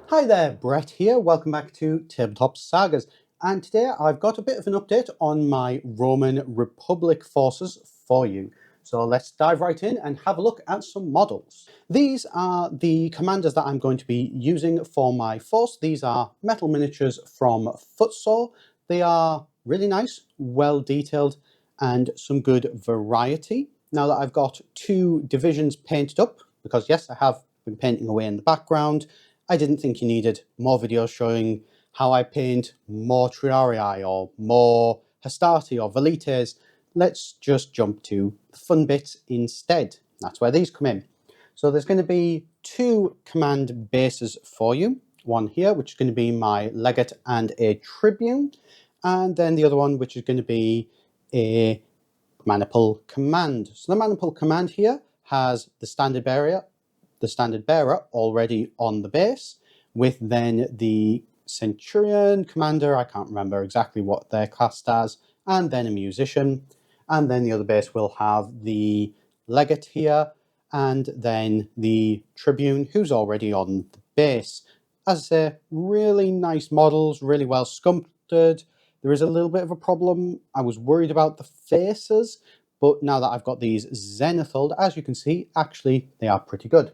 Hi there, Brett here. Welcome back to Tabletop Sagas. And today I've got a bit of an update on my Roman Republic forces for you. So let's dive right in and have a look at some models. These are the commanders that I'm going to be using for my force. These are metal miniatures from Footsore. They are really nice, well detailed, and some good variety. Now that I've got two divisions painted up, because yes, I have been painting away in the background, I didn't think you needed more videos showing how I paint more Triarii or more Hastati or Velites. Let's just jump to the fun bits instead. That's where these come in. So there's going to be two command bases for you. One here, which is going to be my legate and a tribune. And then the other one, which is going to be a maniple command. So the maniple command here has the standard bearer already on the base, with then the centurion commander, I can't remember exactly what they're classed as, and then a musician. And then the other base will have the legate here, and then the tribune who's already on the base. As I say, really nice models, really well sculpted. There is a little bit of a problem. I was worried about the faces, but now that I've got these zenithal, as you can see, actually they are pretty good.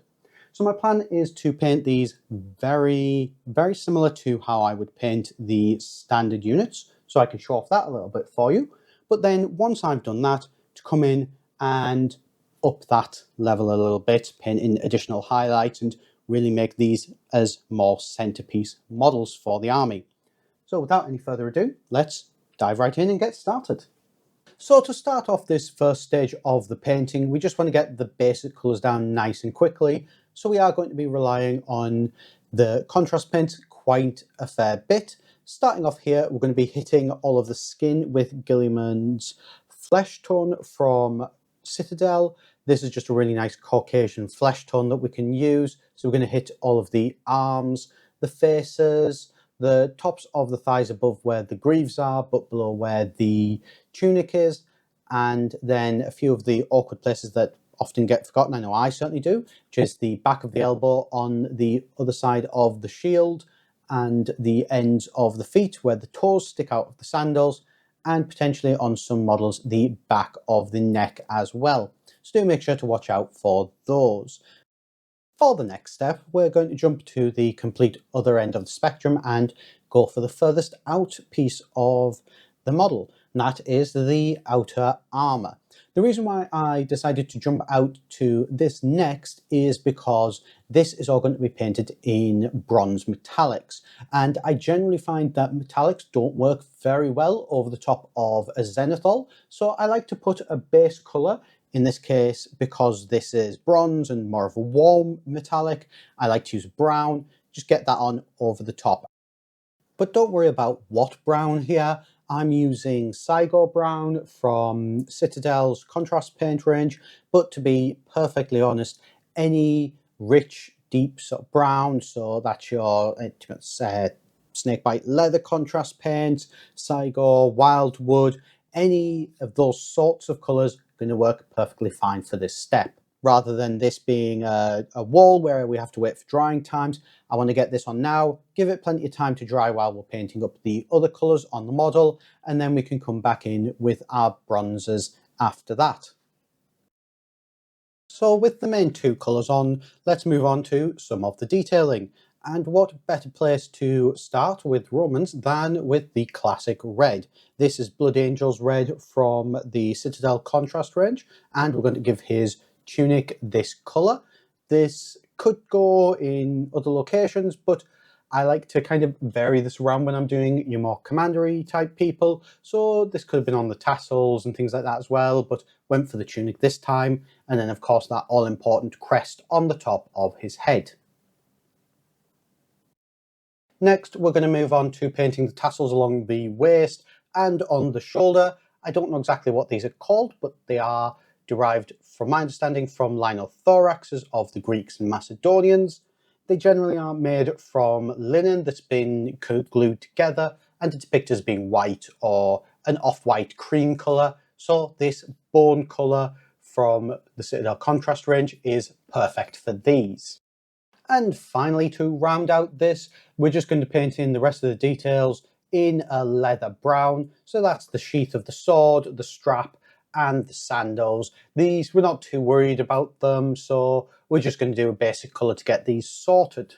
So my plan is to paint these very similar to how I would paint the standard units. So I can show off that a little bit for you. But then once I've done that, to come in and up that level a little bit, paint in additional highlights and really make these as more centerpiece models for the army. So without any further ado, let's dive right in and get started. So to start off this first stage of the painting, we just want to get the basic colours down nice and quickly. So we are going to be relying on the contrast paint quite a fair bit. Starting off here, we're going to be hitting all of the skin with Guilliman's flesh tone from Citadel. This is just a really nice Caucasian flesh tone that we can use. So we're going to hit all of the arms, the faces, the tops of the thighs above where the greaves are, but below where the tunic is, and then a few of the awkward places that often get forgotten, I know I certainly do, which is the back of the elbow on the other side of the shield, and the ends of the feet where the toes stick out of the sandals, and potentially on some models the back of the neck as well. So do make sure to watch out for those. For the next step, we're going to jump to the complete other end of the spectrum and go for the furthest out piece of the model, and that is the outer armour. The reason why I decided to jump out to this next is because this is all going to be painted in bronze metallics, and I generally find that metallics don't work very well over the top of a zenithal, so I like to put a base colour. In this case, because this is bronze and more of a warm metallic, I like to use brown. Just get that on over the top. But don't worry about what brown here. I'm using Cygor brown from Citadel's contrast paint range, but to be perfectly honest, any rich, deep sort of brown, so that's your snakebite leather contrast paint, Cygor, wildwood, any of those sorts of colours going to work perfectly fine for this step. Rather than this being a wall where we have to wait for drying times, I want to get this on now, give it plenty of time to dry while we're painting up the other colours on the model, and then we can come back in with our bronzes after that. So with the main two colours on, let's move on to some of the detailing. And what better place to start with Romans than with the classic red. This is Blood Angel's red from the Citadel contrast range, and we're going to give his tunic this colour. This could go in other locations, but I like to kind of vary this around when I'm doing your more commandery type people. So this could have been on the tassels and things like that as well, but went for the tunic this time. And then of course that all important crest on the top of his head. Next, we're going to move on to painting the tassels along the waist and on the shoulder. I don't know exactly what these are called, but they are derived, from my understanding, from linothoraxes of the Greeks and Macedonians. They generally are made from linen that's been glued together and depicted as being white or an off-white cream colour. So this bone colour from the Citadel contrast range is perfect for these. And finally, to round out this, we're just going to paint in the rest of the details in a leather brown. So that's the sheath of the sword, the strap, and the sandals. These, we're not too worried about them, so we're just going to do a basic colour to get these sorted.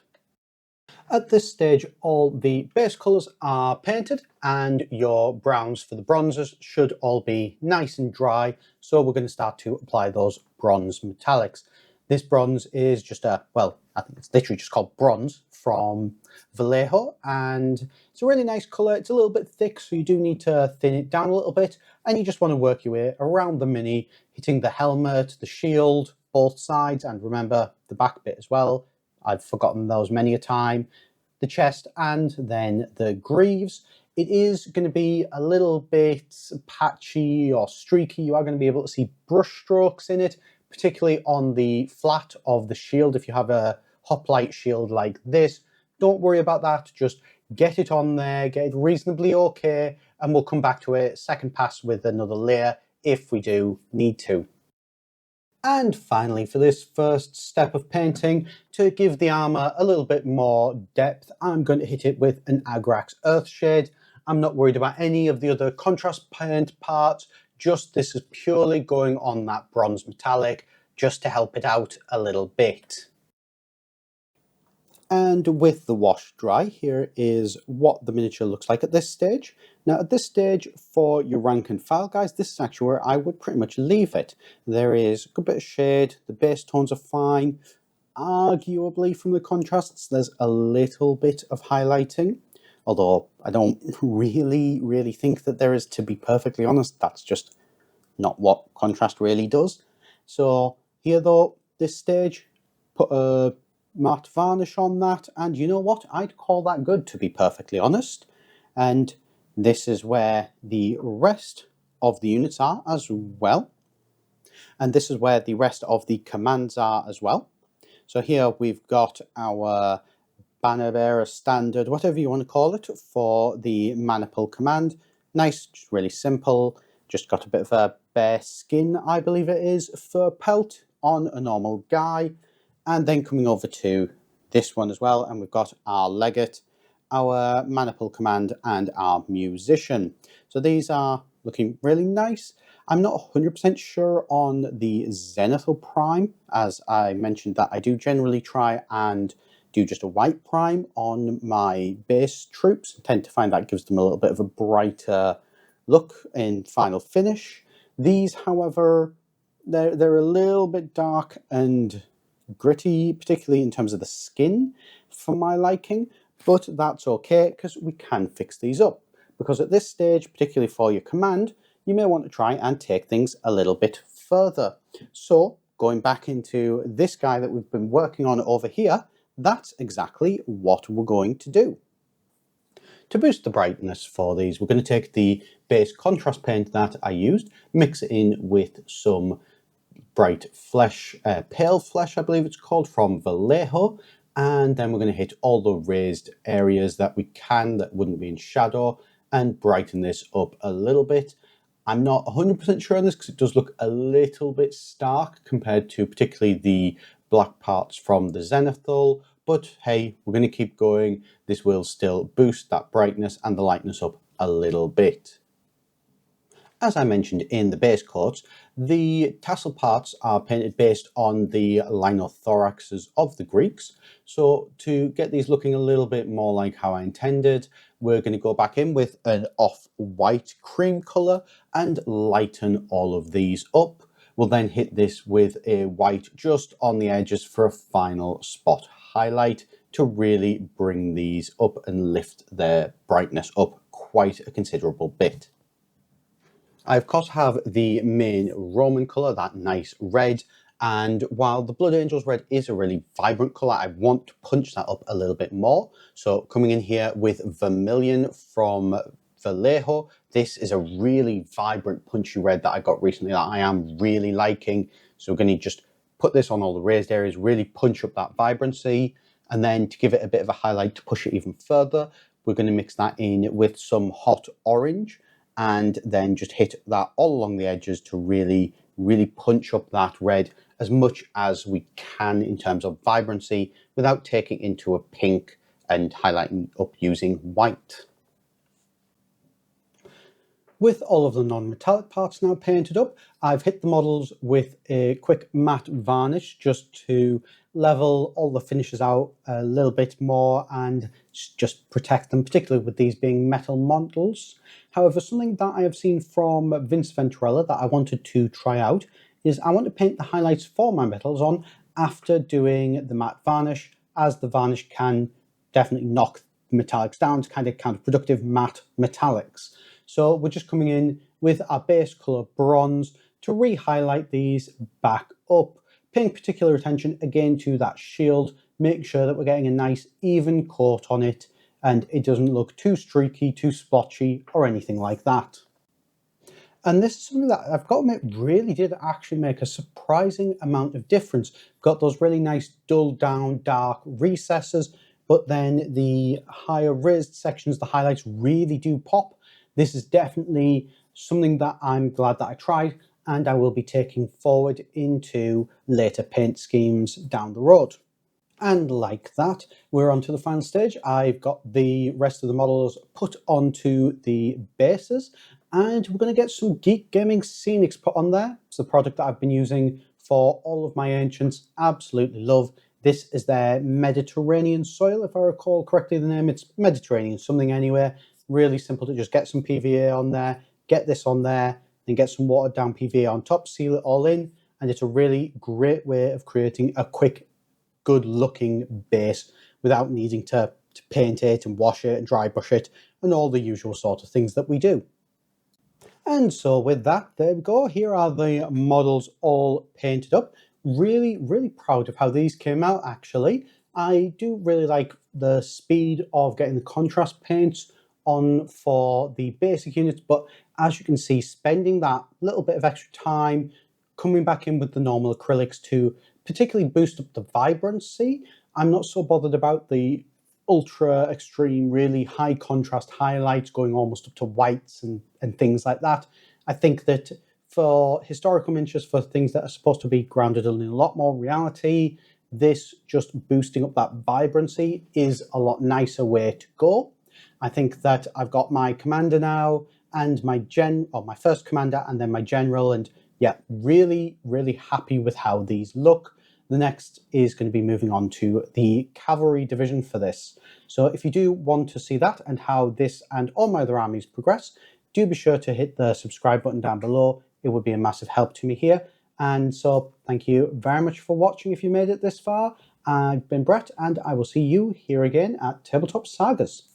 At this stage, all the base colours are painted and your browns for the bronzers should all be nice and dry. So we're going to start to apply those bronze metallics. This bronze is just well, I think it's literally just called bronze from Vallejo, and it's a really nice colour. It's a little bit thick, so you do need to thin it down a little bit, and you just want to work your way around the mini, hitting the helmet, the shield, both sides, and remember the back bit as well. I've forgotten those many a time. The chest and then the greaves. It is going to be a little bit patchy or streaky. You are going to be able to see brush strokes in it, particularly on the flat of the shield. If you have a hoplite shield like this, don't worry about that. Just get it on there, get it reasonably okay, and we'll come back to a second pass with another layer if we do need to. And finally, for this first step of painting, to give the armour a little bit more depth, I'm going to hit it with an Agrax Earthshade. I'm not worried about any of the other contrast paint parts, just this is purely going on that bronze metallic, just to help it out a little bit. And with the wash dry, here is what the miniature looks like at this stage. Now at this stage, for your rank and file guys, this is actually where I would pretty much leave it. There is a good bit of shade, the base tones are fine. Arguably from the contrasts, there's a little bit of highlighting. Although I don't really think that there is, to be perfectly honest. That's just not what contrast really does. So here though, this stage, put a matte varnish on that, and you know what, I'd call that good, to be perfectly honest. And this is where the rest of the units are as well, and this is where the rest of the commands are as well. So here we've got our banner bearer standard, whatever you want to call it, for the maniple command. Nice, just really simple, just got a bit of a bear skin, I believe it is, fur pelt on a normal guy. And then coming over to this one as well, and we've got our legate, our maniple command, and our musician. So these are looking really nice. I'm not 100% sure on the zenithal prime, as I mentioned that I do generally try and do just a white prime on my base troops. I tend to find that gives them a little bit of a brighter look in final finish. These, however, they're a little bit dark and gritty, particularly in terms of the skin for my liking, but that's okay because we can fix these up. Because at this stage, particularly for your command, you may want to try and take things a little bit further. So going back into this guy that we've been working on over here, that's exactly what we're going to do. To boost the brightness for these, we're going to take the base contrast paint that I used, mix it in with some bright flesh, pale flesh I believe it's called, from Vallejo, and then we're going to hit all the raised areas that we can that wouldn't be in shadow and brighten this up a little bit. I'm not 100% sure on this because it does look a little bit stark compared to particularly the black parts from the zenithal, but hey, we're going to keep going. This will still boost that brightness and the lightness up a little bit. As I mentioned in the base coats, the tassel parts are painted based on the linothoraxes of the Greeks. So to get these looking a little bit more like how I intended, we're going to go back in with an off-white cream colour and lighten all of these up. We'll then hit this with a white just on the edges for a final spot highlight to really bring these up and lift their brightness up quite a considerable bit. I of course have the main Roman colour, that nice red, and while the Blood Angels red is a really vibrant colour, I want to punch that up a little bit more. So coming in here with Vermilion from Vallejo, this is a really vibrant punchy red that I got recently that I am really liking. So we're going to just put this on all the raised areas, really punch up that vibrancy, and then to give it a bit of a highlight to push it even further, we're going to mix that in with some hot orange, and then just hit that all along the edges to really really punch up that red as much as we can in terms of vibrancy without taking into a pink and highlighting up using white. With all of the non-metallic parts now painted up, I've hit the models with a quick matte varnish just to level all the finishes out a little bit more and just protect them, particularly with these being metal models. However, something that I have seen from Vince Venturella that I wanted to try out is I want to paint the highlights for my metals on after doing the matte varnish, as the varnish can definitely knock the metallics down to kind of counterproductive matte metallics. So we're just coming in with our base colour bronze to re-highlight these back up, paying particular attention again to that shield, make sure that we're getting a nice even coat on it and it doesn't look too streaky, too splotchy or anything like that. And this is something that I've got to admit really did actually make a surprising amount of difference. Got those really nice dull down dark recesses, but then the higher raised sections, the highlights really do pop. This is definitely something that I'm glad that I tried and I will be taking forward into later paint schemes down the road. And like that, we're on to the final stage. I've got the rest of the models put onto the bases and we're going to get some Geek Gaming Scenics put on there. It's the product that I've been using for all of my Ancients. Absolutely love. This is their Mediterranean soil, if I recall correctly the name. It's Mediterranean something anyway. Really simple to just get some PVA on there, get this on there, then get some watered down PVA on top, seal it all in, and it's a really great way of creating a quick, good looking base without needing to paint it and wash it and dry brush it and all the usual sort of things that we do. And so with that, there we go. Here are the models all painted up. Really, really proud of how these came out, actually. I do really like the speed of getting the contrast paints on for the basic units, but as you can see, spending that little bit of extra time coming back in with the normal acrylics to particularly boost up the vibrancy. I'm not so bothered about the ultra extreme, really high contrast highlights going almost up to whites and things like that. I think that for historical miniatures, for things that are supposed to be grounded in a lot more reality, this just boosting up that vibrancy is a lot nicer way to go. I think that I've got my commander now and my my first commander and then my general, and yeah, really, really happy with how these look. The next is going to be moving on to the cavalry division for this. So if you do want to see that and how this and all my other armies progress, do be sure to hit the subscribe button down below. It would be a massive help to me here. And so thank you very much for watching if you made it this far. I've been Brett and I will see you here again at Tabletop Sagas.